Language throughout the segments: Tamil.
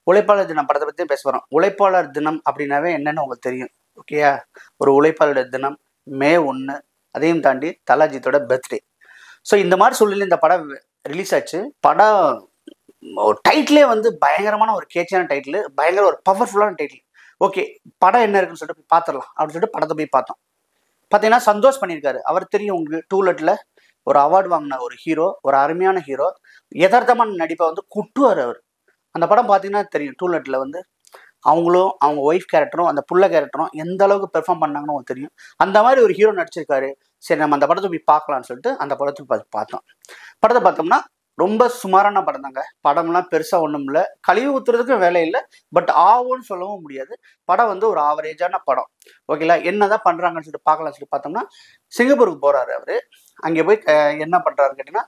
உழைப்பாளர் தினம் படத்தை பற்றி பேச போகிறோம். உழைப்பாளர் தினம் அப்படின்னாவே என்னன்னு உங்களுக்கு தெரியும். ஓகேயா? ஒரு உழைப்பாளர் தினம் மே 1, அதையும் தாண்டி தலாஜித்தோட பர்த்டே. ஸோ இந்த மாதிரி சூழ்நிலை இந்த படம் ரிலீஸ் ஆச்சு. படம் டைட்டிலே வந்து பயங்கரமான ஒரு கேட்சியான டைட்டில், பயங்கர ஒரு பவர்ஃபுல்லான டைட்டில். ஓகே, படம் என்ன இருக்குன்னு சொல்லிட்டு போய் பார்த்துடலாம் அப்படின்னு சொல்லிட்டு படத்தை போய் பார்த்தோம். பார்த்தீங்கன்னா சந்தோஷ் பண்ணியிருக்காரு. அவர் தெரியும் உங்களுக்கு, டூலெட்டில் ஒரு அவார்டு வாங்கின ஒரு ஹீரோ, ஒரு அருமையான ஹீரோ, யதார்த்தமான நடிப்பை வந்து குட்டுவார் அவர். அந்த படம் பார்த்தீங்கன்னா தெரியும், டூலெட்டில் வந்து அவங்களும் அவங்க ஒய்ஃப் கேரக்டரும் அந்த புள்ள கேரக்டரும் எந்த அளவுக்கு பெர்ஃபார்ம் பண்ணாங்கன்னு உங்களுக்கு தெரியும். அந்த மாதிரி ஒரு ஹீரோ நடிச்சிருக்காரு. சரி, நம்ம அந்த படத்தை போய் பார்க்கலான்னு சொல்லிட்டு அந்த படத்தை பார்த்தோம். படத்தை பார்த்தோம்னா ரொம்ப சுமாரான படம் தாங்க. படம்லாம் பெருசாக ஒன்றும் இல்லை, கழிவு ஊற்றுறதுக்கும் வேலை இல்லை, பட் ஆகும்னு சொல்லவும் முடியாது. படம் வந்து ஒரு ஆவரேஜான படம். ஓகேங்களா? என்னதான் பண்ணுறாங்கன்னு சொல்லிட்டு பார்க்கலாம்னு சொல்லிட்டு பார்த்தோம்னா, சிங்கப்பூருக்கு போகிறாரு அவர். அங்கே போய் என்ன பண்ணுறாருன்னு கேட்டிங்கன்னா,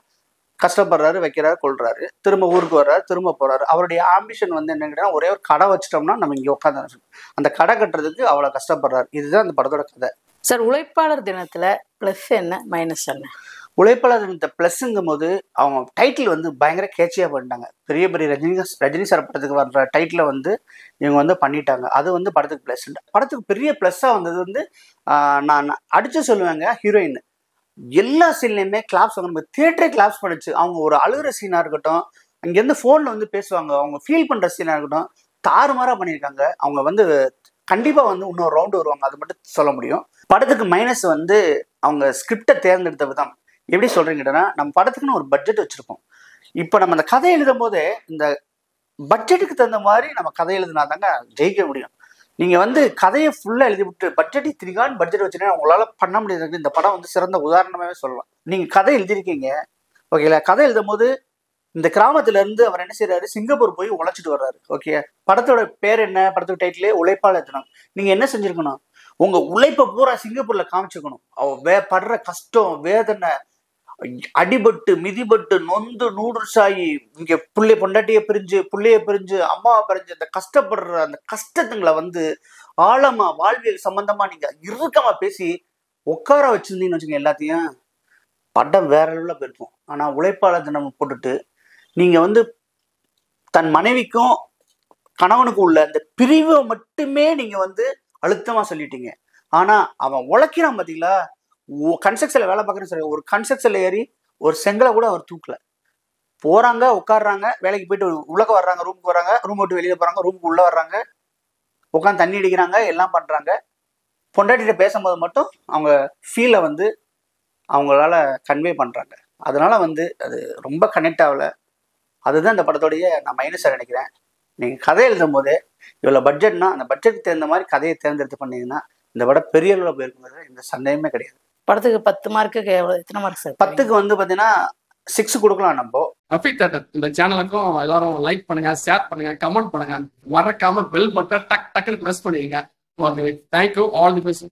கஷ்டப்படுறாரு, வைக்கிறாரு, கொள்றாரு, திரும்ப ஊருக்கு வர்றாரு, திரும்ப போறாரு. அவருடைய ஆம்பிஷன் வந்து என்னன்னா, ஒரே ஒரு கடை வச்சிட்டோம்னா நம்ம இங்கே உட்காந்து அந்த கடை கட்டுறதுக்கு அவ்வளோ கஷ்டப்படுறாரு. இதுதான் அந்த படத்தோட கதை. சார், உழைப்பாளர் தினத்துல பிளஸ் என்ன மைனஸ் என்ன? உழைப்பாளர் தினத்தை பிளஸ்ங்கும் போது அவங்க டைட்டில் வந்து பயங்கர கேட்சியாக பண்ணிட்டாங்க. பெரிய பெரிய ரஜினி சார் படத்துக்கு வர்ற டைட்டில் வந்து இவங்க வந்து பண்ணிட்டாங்க. அது வந்து படத்துக்கு ப்ளஸ். படத்துக்கு பெரிய ப்ளஸ்ஸாக வந்தது வந்து நான் அடிச்சு சொல்லுவேங்க, ஹீரோயின் எல்லா சீன்லையுமே கிளாப்ஸ் வாங்க, நம்ம தியேட்டரே கிளாப்ஸ் பண்ணிச்சு. அவங்க ஒரு அழுகிற சீனாக இருக்கட்டும், அங்கேருந்து ஃபோனில் வந்து பேசுவாங்க, அவங்க ஃபீல் பண்ணுற சீனாக இருக்கட்டும், தாறுமாறாக பண்ணியிருக்காங்க. அவங்க வந்து கண்டிப்பாக வந்து இன்னொரு ரவுண்டு வருவாங்க, அது மட்டும் சொல்ல முடியும். படத்துக்கு மைனஸ் வந்து அவங்க ஸ்கிரிப்டை தேர்ந்தெடுத்த விதம். எப்படி சொல்கிறீங்கன்னா, நம்ம படத்துக்குன்னு ஒரு பட்ஜெட் வச்சுருப்போம். இப்போ நம்ம அந்த கதை எழுதும் போதே இந்த பட்ஜெட்டுக்கு தகுந்த மாதிரி நம்ம கதை எழுதுனா தாங்க ஜெயிக்க முடியும். நீங்கள் வந்து கதையை ஃபுல்லாக எழுதி விட்டு பட்ஜெட்டை திரிகான் பட்ஜெட் வச்சுன்னா உங்களால் பண்ண முடியாது. இந்த படம் வந்து சிறந்த உதாரணமாகவே சொல்லலாம். நீங்கள் கதை எழுதியிருக்கீங்க, ஓகேங்களா? கதை எழுதும் போது இந்த கிராமத்துலேருந்து அவர் என்ன செய்கிறாரு, சிங்கப்பூர் போய் உழைச்சிட்டு வர்றாரு. ஓகே, படத்தோட பேர் என்ன? படத்தோட டைட்டிலே உழைப்பாளர் தினம். நீங்கள் என்ன செஞ்சுருக்கணும், உங்கள் உழைப்பை பூரா சிங்கப்பூரில் காமிச்சுக்கணும். படுற கஷ்டம், வேதனை, அடிபட்டு மிதிபட்டு நொந்து நூடுல்ஸ் ஆகி இங்கே பொண்டாட்டியை பிரிஞ்சு அம்மாவை பிரிஞ்சு அந்த கஷ்டப்படுற அந்த கஷ்டத்துங்களை வந்து ஆழமா வாழ்வியல் சம்பந்தமா நீங்க இறுக்கமா பேசி உட்கார வச்சிருந்தீங்கன்னு வச்சுக்கோங்க, எல்லாத்தையும் படம் வேற லெவலில் போயிருக்கும். ஆனா உழைப்பாளர் தினம் போட்டுட்டு நீங்க வந்து தன் மனைவிக்கும் கணவனுக்கும் உள்ள அந்த பிரிவை மட்டுமே நீங்க வந்து அழுத்தமா சொல்லிட்டீங்க. ஆனா அவன் உழைக்கிறான் பார்த்தீங்களா, கன்ஸ்ட்ரக்ஷன்ல வேலை பார்க்குறேன்னு சொல்லி ஒரு கன்ஸ்ட்ரக்ஷன்ல ஏறி ஒரு செங்கலை கூட அவர் தூக்கல. போறாங்க, உட்காடுறாங்க, வேலைக்கு போயிட்டு உள்ள வர்றாங்க, ரூமுக்கு வர்றாங்க, ரூம் விட்டு வெளியில போறாங்க, ரூமுக்கு உள்ள வர்றாங்க, உட்காந்து தண்ணி அடிக்கிறாங்க, எல்லாம் பண்றாங்க. பொண்டாட்டிகிட்ட பேசும்போது மட்டும் அவங்க ஃபீலை வந்து அவங்களால கன்வே பண்றாங்க. அதனால வந்து அது ரொம்ப கனெக்ட் ஆகல. அதுதான் இந்த படத்தோடைய நான் மைனஸாக நினைக்கிறேன். நீங்க கதை எழுதும் போதே இவ்வளோ பட்ஜெட்னா அந்த பட்ஜெட்டுக்கு தகுந்த மாதிரி கதையை தேர்ந்தெடுத்து பண்ணீங்கன்னா இந்த படம் பெரிய அளவில் போயிருக்குங்கிறது எந்த சந்தேகமே கிடையாது. படத்துக்கு 10 மார்க்குக்கு எத்தனை மார்க் சார்? 10க்கு வந்து பார்த்தீங்கன்னா 6 கொடுக்கலாம். நம்ம ரஃபி தேட்டர் இந்த சேனலுக்கும் எல்லாரும் லைக் பண்ணுங்க, ஷேர் பண்ணுங்க, கமெண்ட் பண்ணுங்க, மறக்காம பெல் பட்டன் டக்குன்னு பிரஸ் பண்ணுவீங்க. Thank you, all the best.